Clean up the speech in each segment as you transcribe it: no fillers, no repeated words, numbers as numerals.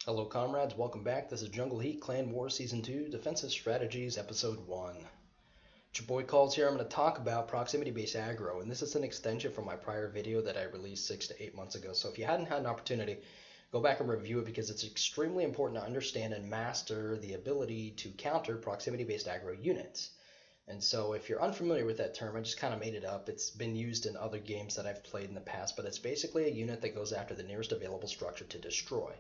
Hello, comrades. Welcome back. This is Jungle Heat Clan War Season 2 Defensive Strategies Episode 1. It's your boy Calls here. I'm going to talk about proximity based aggro, and this is an extension from my prior video that I released 6 to 8 months ago. So if you hadn't had an opportunity, go back and review it because it's extremely important to understand and master the ability to counter proximity based aggro units. And so if you're unfamiliar with that term, I just kind of made it up. It's been used in other games that I've played in the past, but it's basically a unit that goes after the nearest available structure to destroy.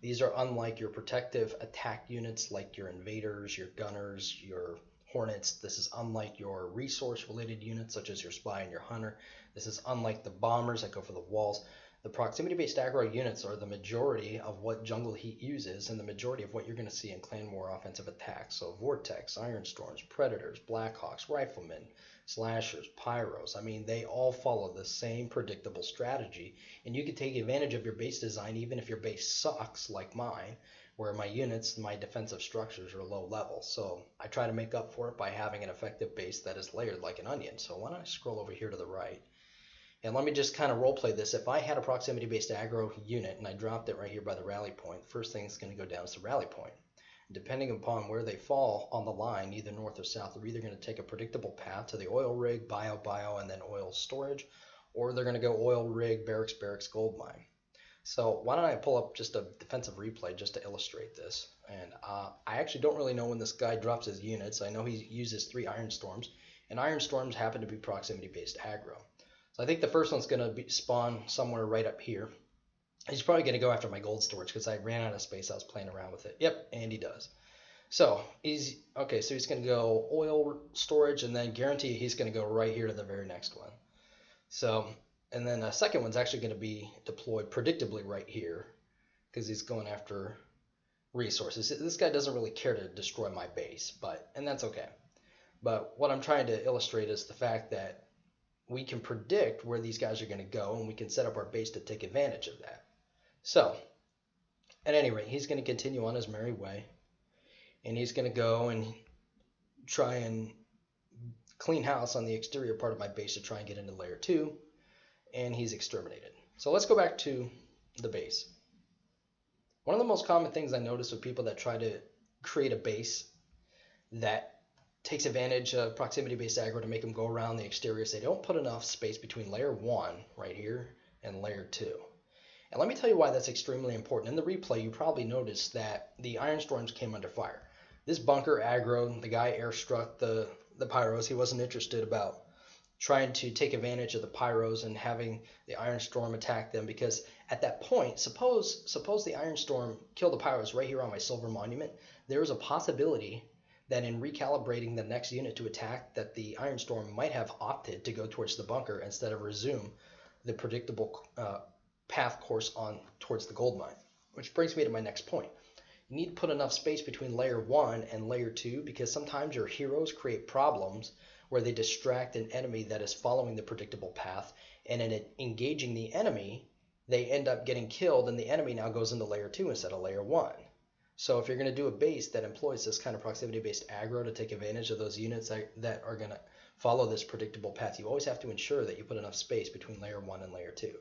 These are unlike your protective attack units like your invaders, your gunners, your hornets. This is unlike your resource related units such as your spy and your hunter. This is unlike the bombers that go for the walls. The proximity based aggro units are the majority of what Jungle Heat uses and the majority of what you're going to see in Clan War offensive attacks. So Vortex, Iron Storms, Predators, Blackhawks, Riflemen, Slashers, Pyros. I mean, they all follow the same predictable strategy, and you can take advantage of your base design even if your base sucks like mine, where my units, my defensive structures are low level. So I try to make up for it by having an effective base that is layered like an onion. So why don't I scroll over here to the right? And let me just kind of role play this. If I had a proximity based aggro unit and I dropped it right here by the rally point, the first thing that's going to go down is the rally point. Depending upon where they fall on the line, either north or south, they're either going to take a predictable path to the oil rig, bio, and then oil storage, or they're going to go oil rig, barracks, gold mine. So why don't I pull up just a defensive replay just to illustrate this. And I actually don't really know when this guy drops his units. I know he uses 3 Iron Storms, and Iron Storms happen to be proximity based aggro. So I think the first one's going to spawn somewhere right up here. He's probably going to go after my gold storage because I ran out of space. I was playing around with it. Yep, and he does. So he's okay. So he's going to go oil storage, and then guarantee he's going to go right here to the very next one. So, and then a second one's actually going to be deployed predictably right here because he's going after resources. This guy doesn't really care to destroy my base, and that's okay. But what I'm trying to illustrate is the fact that we can predict where these guys are going to go, and we can set up our base to take advantage of that. So, at any rate, he's going to continue on his merry way, and he's going to go and try and clean house on the exterior part of my base to try and get into layer 2, and he's exterminated. So let's go back to the base. One of the most common things I notice with people that try to create a base that takes advantage of proximity based aggro to make them go around the exterior is they don't put enough space between layer 1 right here and layer 2. And let me tell you why that's extremely important. In the replay, you probably noticed that the Iron Storms came under fire. This bunker aggro, the guy airstruck the Pyros. He wasn't interested about trying to take advantage of the Pyros and having the Iron Storm attack them, because at that point, suppose the Iron Storm killed the Pyros right here on my Silver Monument, there is a possibility that in recalibrating the next unit to attack, that the Iron Storm might have opted to go towards the bunker instead of resume the predictable path course on towards the gold mine. Which brings me to my next point. You need to put enough space between layer 1 and layer 2 because sometimes your heroes create problems where they distract an enemy that is following the predictable path, and in engaging the enemy, they end up getting killed, and the enemy now goes into layer 2 instead of layer 1. So if you're going to do a base that employs this kind of proximity-based aggro to take advantage of those units that are going to follow this predictable path, you always have to ensure that you put enough space between layer 1 and layer 2.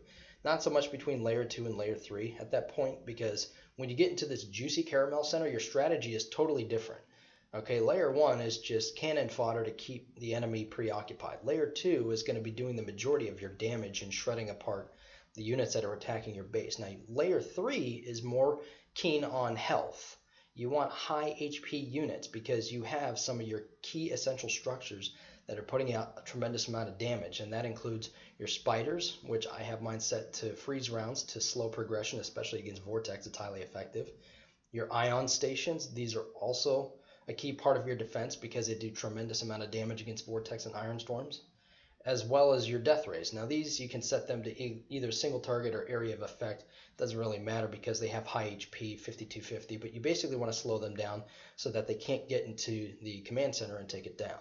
Not so much between layer 2 and layer 3 at that point, because when you get into this juicy caramel center, your strategy is totally different. Okay, layer 1 is just cannon fodder to keep the enemy preoccupied. Layer 2 is going to be doing the majority of your damage and shredding apart the units that are attacking your base. Now, layer 3 is more keen on health. You want high HP units because you have some of your key essential structures that are putting out a tremendous amount of damage, and that includes your spiders, which I have mine set to freeze rounds to slow progression, especially against Vortex. It's highly effective. Your ion stations, these are also a key part of your defense because they do tremendous amount of damage against Vortex and Iron Storms, as well as your death rays. Now these you can set them to either single target or area of effect. Doesn't really matter because they have high HP, 5250, but you basically want to slow them down so that they can't get into the command center and take it down.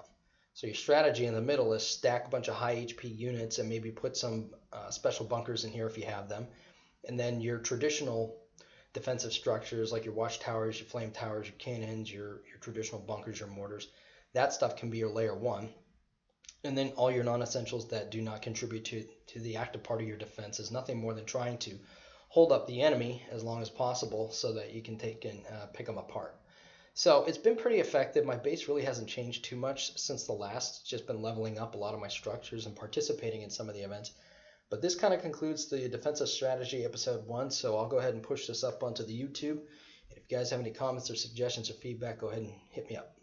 So your strategy in the middle is stack a bunch of high HP units and maybe put some special bunkers in here if you have them. And then your traditional defensive structures like your watchtowers, your flame towers, your cannons, your traditional bunkers, your mortars, that stuff can be your layer 1. And then all your non-essentials that do not contribute to the active part of your defense is nothing more than trying to hold up the enemy as long as possible so that you can take and pick them apart. So it's been pretty effective. My base really hasn't changed too much since the last. It's just been leveling up a lot of my structures and participating in some of the events. But this kind of concludes the defensive strategy episode 1, so I'll go ahead and push this up onto the YouTube. If you guys have any comments or suggestions or feedback, go ahead and hit me up.